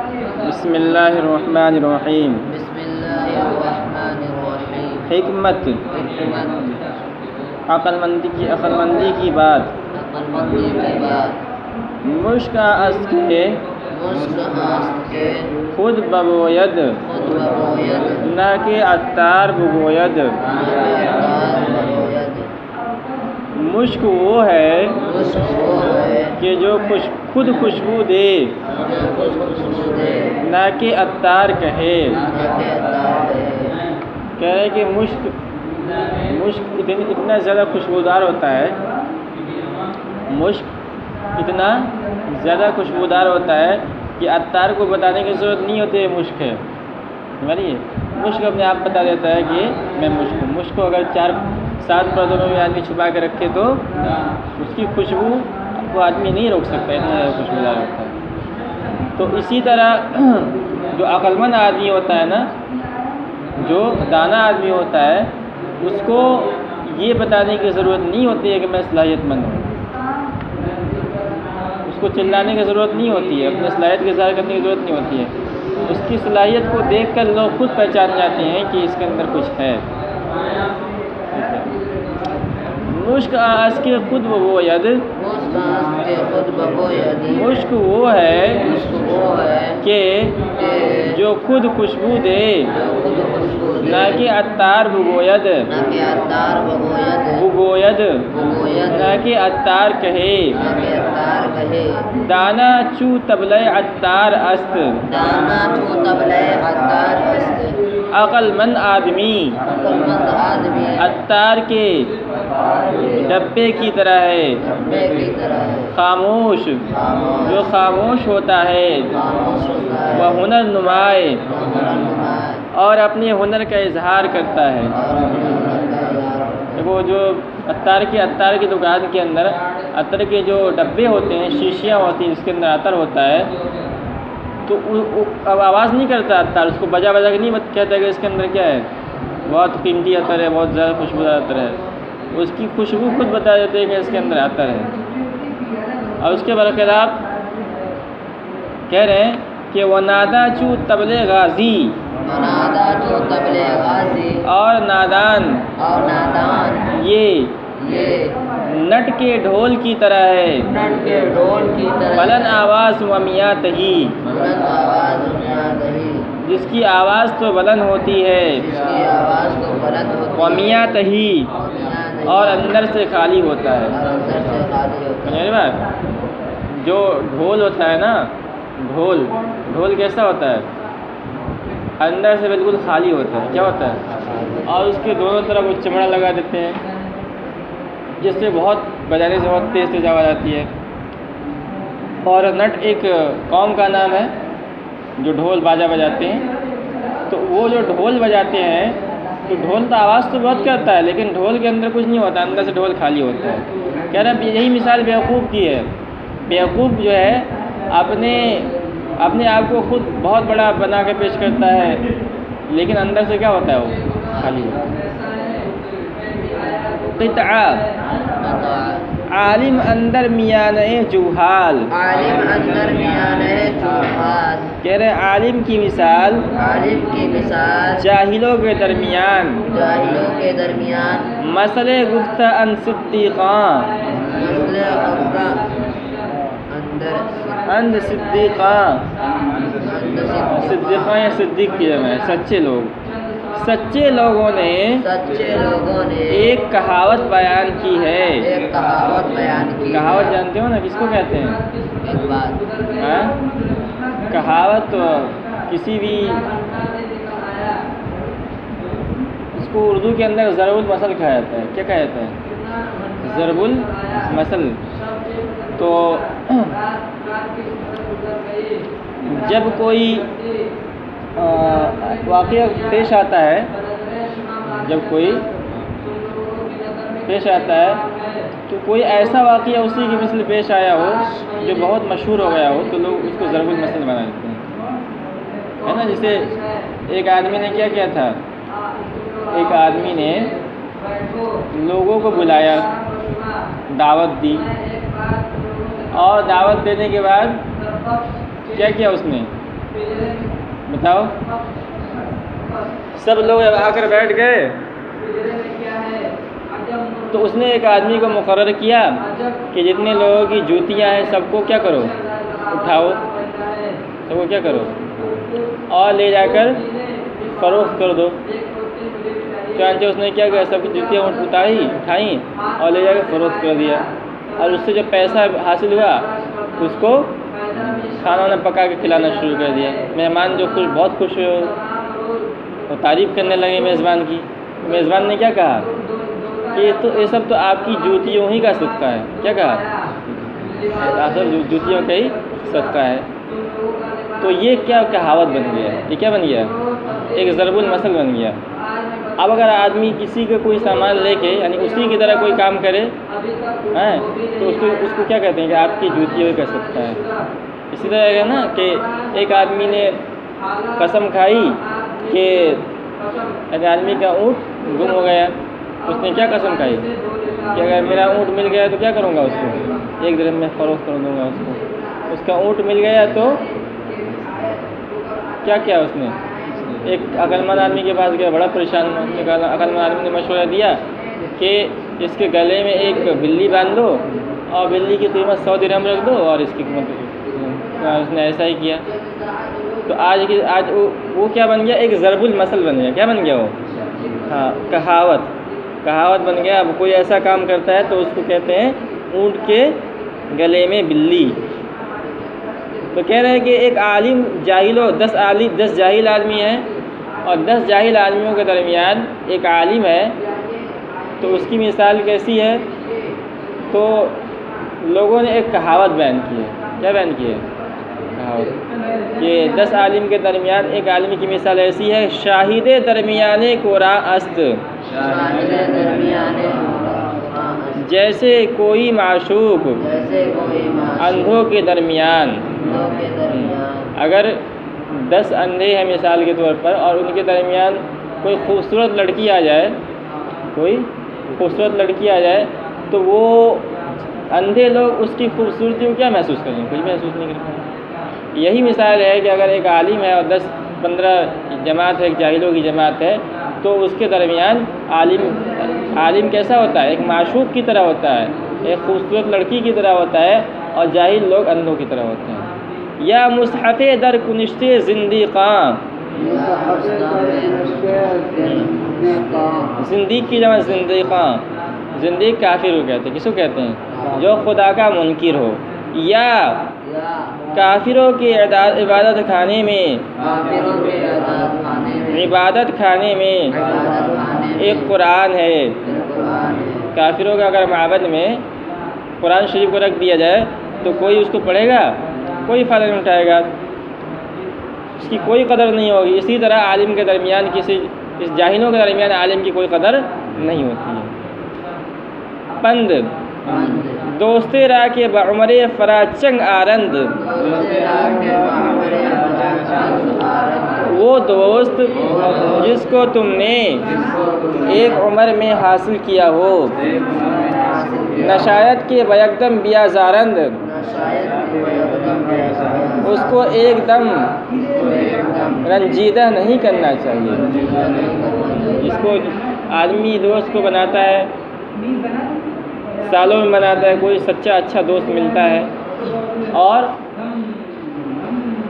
بسم اللہ الرحمن الرحیم۔ بسم اللہ الرحمن الرحیم۔ حکمت، حکمت، عقل مندی کی بات۔ عقلمندی کی بات۔ مشک است کے مشک است کے خود بگوید، خود بگوید، نہ کہ عطار بگوید۔ نہ کہ عطار بگوید۔ مشک وہ ہے مشک وہ ہے کہ جو خود خوشبو دے، جو خوشبو دے، نہ کہ عطار کہے۔ نہ کہ عطار کہے۔ کہہ رہے ہیں کہ مشک اتنا زیادہ خوشبودار ہوتا ہے، مشک اتنا زیادہ خوشبودار ہوتا ہے کہ عطار کو بتانے کی ضرورت نہیں ہوتی ہے مشک ہے۔ سمجھیے، مشک اپنے آپ بتا دیتا ہے کہ میں مشک ہوں۔ مشک کو اگر 4-7 پردوں میں بھی آدمی چھپا کے رکھے تو اس کی خوشبو کو آدمی نہیں روک سکتا، اتنا زیادہ خوشبودار ہوتا ہے۔ تو اسی طرح جو عقلمند آدمی ہوتا ہے نا، جو دانا آدمی ہوتا ہے، اس کو یہ بتانے کی ضرورت نہیں ہوتی ہے کہ میں صلاحیت مند ہوں۔ اس کو چلانے کی ضرورت نہیں ہوتی ہے، اپنی صلاحیت کا اظہار کرنے کی ضرورت نہیں ہوتی ہے۔ اس کی صلاحیت کو دیکھ کر لوگ خود پہچان جاتے ہیں کہ اس کے اندر کچھ ہے۔ مشک آس کے خود بگوید، مشک است کے خود بگوید۔ مشک وہ ہے مشک وہ ہے کہ جو خود خوشبو دے، جو خود خوشبو دے، نہ کہ عطار بگوید، نہ کہ عطار بگوید، بگوید بگوید، نہ کہ عطار کہے۔ نہ کہ عطار کہے۔ دانا چو طبلۂ عطار است، دانا چو طبلۂ عطار است، عقل مند آدمی عقلمند آدمی عطار کے ڈبے کی طرح ہے، ڈبے کی طرح ہے۔ خاموش خاموش، جو خاموش ہوتا ہے، خاموش ہوتا ہے، وہ ہنر نمائے وہ ہنر نمائے، اور اپنے ہنر کا اظہار کرتا ہے۔ اور اپنے ہنر کا اظہار کرتا ہے۔ وہ جو عطار کی دکان کے اندر عطر کے جو ڈبے ہوتے ہیں، شیشیاں ہوتی ہیں جس کے اندر عطر ہوتا ہے، تو اب آواز نہیں کرتا عطار، اس کو بجا کے نہیں کہتا کہ اس کے اندر کیا ہے، بہت قیمتی عطر ہے، بہت زیادہ خوشبودار عطر ہے۔ اس کی خوشبو خود بتا دیتے ہیں کہ اس کے اندر عطر ہے۔ اور اس کے برخلاف کہہ رہے ہیں کہ وہ نادا چو طبل غازی، نادا چو طبل غازی، اور نادان اور نادان یہ یہ نٹ کے ڈھول کی طرح ہے، نٹ کے ڈھول کی طرح، بلند آواز و میاں تہی، بلند آواز میاں دہی، جس کی آواز تو بلند ہوتی ہے، جس کی آواز تو بلند ہوتی و میاں تہی، ہے، میاں دہی، اور اندر سے خالی ہوتا ہے۔ اور اندر سے خالی ہوتا ہے۔ میری بات، جو ڈھول ہوتا ہے نا، ڈھول کیسا ہوتا ہے؟ اندر سے بالکل خالی ہوتا ہے۔ کیا ہوتا ہے؟ اور اس کے دونوں طرف وہ چمڑا لگا دیتے ہیں، جس سے بہت بجانے سے بہت تیز آواز آتی ہے۔ اور نٹ ایک قوم کا نام ہے جو ڈھول باجا بجاتے ہیں۔ تو وہ جو ڈھول بجاتے ہیں، تو ڈھول تو آواز تو بہت کرتا ہے، لیکن ڈھول کے اندر کچھ نہیں ہوتا، اندر سے ڈھول خالی ہوتا ہے۔ کہہ رہا ہے یہی مثال بیوقوف کی ہے۔ بیوقوف جو ہے اپنے آپ کو خود بہت بڑا بنا کے پیش کرتا ہے، لیکن اندر سے کیا ہوتا ہے، وہ خالی ہوتا ہے۔ قطعہ، عالم اندر میانہ جوہال، عالم اندر میانہ جوہال، کہہ رہے عالم کی مثال عالم کی مثال جاہلوں کے درمیان، جاہلوں کے درمیان، مسئلے گفتہ ان صدیقاں، مسئلہ افرا اند صدیقاں، صدیقاں یا صدیق کی جمع ہے، سچے لوگ۔ سچے لوگوں نے ایک کہاوت بیان کی ہے۔ ایک کہاوت بیان کی ہے۔ کہاوت جانتے ہو نا کس کو کہتے ہیں؟ ایک بات، ہاں؟ کہاوت تو کسی بھی، اس کو اردو کے اندر ضرب المثل کہا جاتا ہے۔ کیا کہا جاتا ہے؟ ضرب المثل۔ تو جب کوئی واقعہ پیش آتا ہے، تو کوئی ایسا واقعہ اسی کی مثل پیش آیا ہو جو بہت مشہور ہو گیا ہو، تو لوگ اس کو ضرب المثل بنا دیتے ہیں، ہے نا؟ جیسے ایک آدمی نے کیا کیا تھا، ایک آدمی نے لوگوں کو بلایا، دعوت دی، اور دعوت دینے کے بعد کیا کیا اس نے؟ بتاؤ، سب لوگ جب آ کر بیٹھ گئے تو اس نے ایک آدمی کو مقرر کیا کہ جتنے لوگوں کی جوتیاں ہیں سب کو کیا کرو، اٹھاؤ، سب کو کیا کرو اور لے جا کر فروخت کر دو۔ چنانچہ اس نے کیا کیا، سب کی جوتیاں اٹھائیں اور لے جا کر فروخت کر دیا، اور اس سے جو پیسہ حاصل ہوا اس کو کھانا وانا پکا کے کھلانا شروع کر دیا۔ مہمان جو بہت خوش ہوئے وہ تعریف کرنے لگے میزبان کی۔ میزبان نے کیا کہا کہ یہ سب تو آپ کی جوتیوں ہی کا صدقہ ہے۔ کیا کہا؟ اصل جوتیوں کا ہی صدقہ ہے۔ تو یہ کیا کہاوت بن گیا، یہ کیا بن گیا، ایک ضرب المثل بن گیا۔ اب اگر آدمی کسی کا کوئی سامان لے کے یعنی اسی کی طرح کوئی کام کرے تو اس کو کیا کہتے ہیں کہ آپ کی جوتیوں کا صدقہ ہے۔ اسی طرح ہے نا کہ ایک آدمی نے قسم کھائی کہ ایک آدمی کا اونٹ گم ہو گیا، اس نے کیا قسم کھائی کہ اگر میرا اونٹ مل گیا تو کیا کروں گا، اس کو 1 درہم میں فروخت کر دوں گا اس کو۔ اس کا اونٹ مل گیا تو کیا کیا اس نے، ایک عقل مند آدمی کے پاس گیا، بڑا پریشان ہوا۔ عقل مند آدمی نے مشورہ دیا کہ اس کے گلے میں ایک بلی باندھ دو اور بلی کی قیمت 100 درہم رکھ دو، اور اس کی قیمت اس نے ایسا ہی کیا۔ تو آج وہ کیا بن گیا، ایک ضرب المثل بن گیا۔ کیا بن گیا وہ؟ ہاں، کہاوت بن گیا۔ اب کوئی ایسا کام کرتا ہے تو اس کو کہتے ہیں اونٹ کے گلے میں بلی۔ تو کہہ رہے ہیں کہ ایک عالم جاہلوں 10 جاہل آدمی ہیں اور 10 جاہل آدمیوں کے درمیان ایک عالم ہے، تو اس کی مثال کیسی ہے؟ تو لوگوں نے ایک کہاوت بیان کی ہے۔ کیا بیان کی ہے؟ کہاوت کہ 10 عالم کے درمیان ایک عالم کی مثال ایسی ہے، شاہد درمیانے قرآن است، جیسے کوئی معشوق اندھوں کے درمیان۔ اگر 10 اندھے ہیں مثال کے طور پر اور ان کے درمیان کوئی خوبصورت لڑکی آ جائے، تو وہ اندھے لوگ اس کی خوبصورتی کو کیا محسوس کریں گے؟ کچھ محسوس نہیں کریں۔ یہی مثال ہے کہ اگر ایک عالم ہے اور 10-15 جماعت ہے، ایک جاہلوں کی جماعت ہے، تو اس کے درمیان عالم کیسا ہوتا ہے؟ ایک معشوق کی طرح ہوتا ہے، ایک خوبصورت لڑکی کی طرح ہوتا ہے، اور جاہل لوگ اندھوں کی طرح ہوتے ہیں۔ یا مصحف در کنشتے زندیقاں، زندیق کی جمع زندیقاں، زندیق کافر کو کہتے ہیں۔ کس کو کہتے ہیں؟ جو خدا کا منکر ہو۔ یا کافروں کے عبادت خانے میں ایک قرآن ہے۔ کافروں کا اگر معبد میں قرآن شریف کو رکھ دیا جائے تو کوئی اس کو پڑھے گا؟ کوئی فائدہ نہیں اٹھائے گا، اس کی کوئی قدر نہیں ہوگی۔ اسی طرح عالم کے درمیان اس جاہلوں کے درمیان عالم کی کوئی قدر نہیں ہوتی ہے۔ پند دوستے را کے بعمر فراچنگ آرند، وہ دوست جس کو تم نے ایک عمر میں حاصل کیا ہو، نشایت کے بیکدم بیازارند، اس کو ایک دم رنجیدہ نہیں کرنا چاہیے۔ جس کو آدمی دوست کو بناتا ہے، سالوں میں بناتا ہے، کوئی سچا اچھا دوست ملتا ہے اور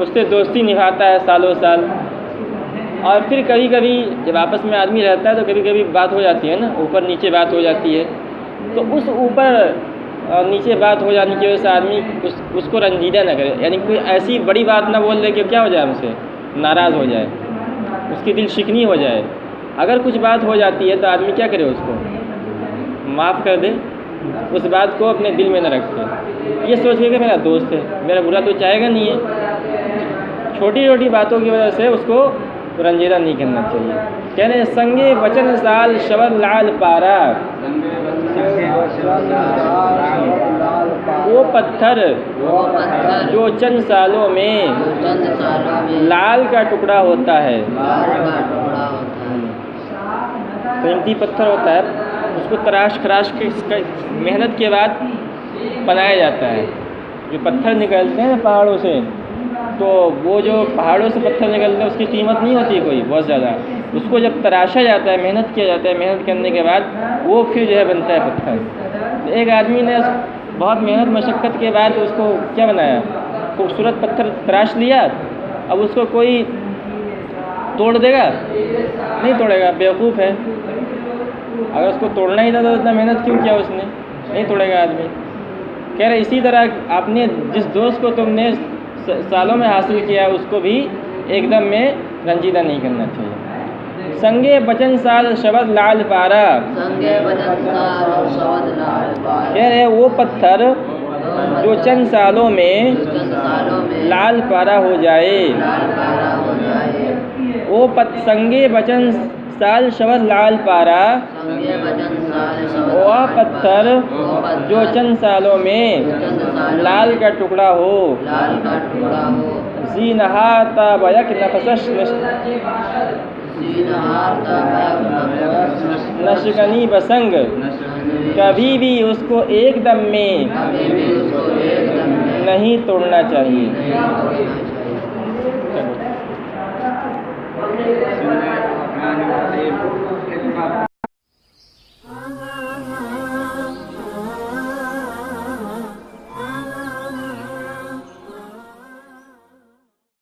اس سے دوستی نبھاتا ہے سالوں سال، اور پھر کبھی کبھی جب آپس میں آدمی رہتا ہے تو کبھی کبھی بات ہو جاتی ہے نا، اوپر نیچے بات ہو جاتی ہے، تو اس اوپر اور نیچے بات ہو جانے کی وجہ سے آدمی اس کو رنجیدہ نہ کرے، یعنی کوئی ایسی بڑی بات نہ بول دے کہ کیا ہو جائے، ہم سے ناراض ہو جائے، اس کی دل شکنی ہو جائے۔ اگر کچھ بات ہو جاتی ہے تو آدمی کیا کرے، اس کو معاف کر دے، اس بات کو اپنے دل میں نہ رکھے، یہ سوچ کے کہ میرا دوست ہے، میرا برا تو چاہے گا نہیں ہے۔ چھوٹی چھوٹی باتوں کی وجہ سے اس کو رنجیدہ نہیں کرنا چاہیے۔ کہنے سنگے بچن سال شبر لال پارا، وہ پتھر جو چند سالوں میں لال کا ٹکڑا ہوتا ہے، قیمتی پتھر ہوتا ہے، اس کو تراش خراش کے محنت کے بعد بنایا جاتا ہے۔ جو پتھر نکلتے ہیں پہاڑوں سے تو وہ جو پہاڑوں سے پتھر نکلتے ہیں اس کی قیمت نہیں ہوتی کوئی بہت زیادہ، اس کو جب تراشا جاتا ہے، محنت کیا جاتا ہے، محنت کرنے کے بعد وہ پھر جو ہے بنتا ہے پتھر۔ تو ایک آدمی نے بہت محنت مشقت کے بعد اس کو کیا بنایا، خوبصورت پتھر تراش لیا، اب اس کو کوئی توڑ دے گا؟ نہیں توڑے گا، بیوقوف ہے۔ اگر اس کو توڑنا ہی تھا تو اتنا محنت کیوں کیا اس نے؟ نہیں توڑے گا آدمی۔ کہہ رہے اسی طرح آپ نے جس دوست کو تم نے سالوں میں حاصل کیا اس کو بھی ایک دم میں رنجیدہ نہیں کرنا چاہیے۔ سنگے بچن سال شبد لال پارا، سنگے بچن سال شبد لال پارا، کہہ رہے وہ پتھر جو چند سالوں میں چند سالوں میں لال پارا ہو جائے، لال پارا ہو جائے، وہ سنگے بچن سال شبد لال پارا، سنگے بچن سال شبد وہ لال پتھر پارا، جو چند سالوں میں چند سالوں لال کا ٹکڑا ہو، لال کا ٹکڑا ہو، زینہار تا بیک نفسش زینہار تا بیک نشکنی بسنگ، کبھی بھی اس کو ایک دم میں کبھی بھی اس کو ایک دم میں نہیں توڑنا چاہیے۔ نہیں توڑنا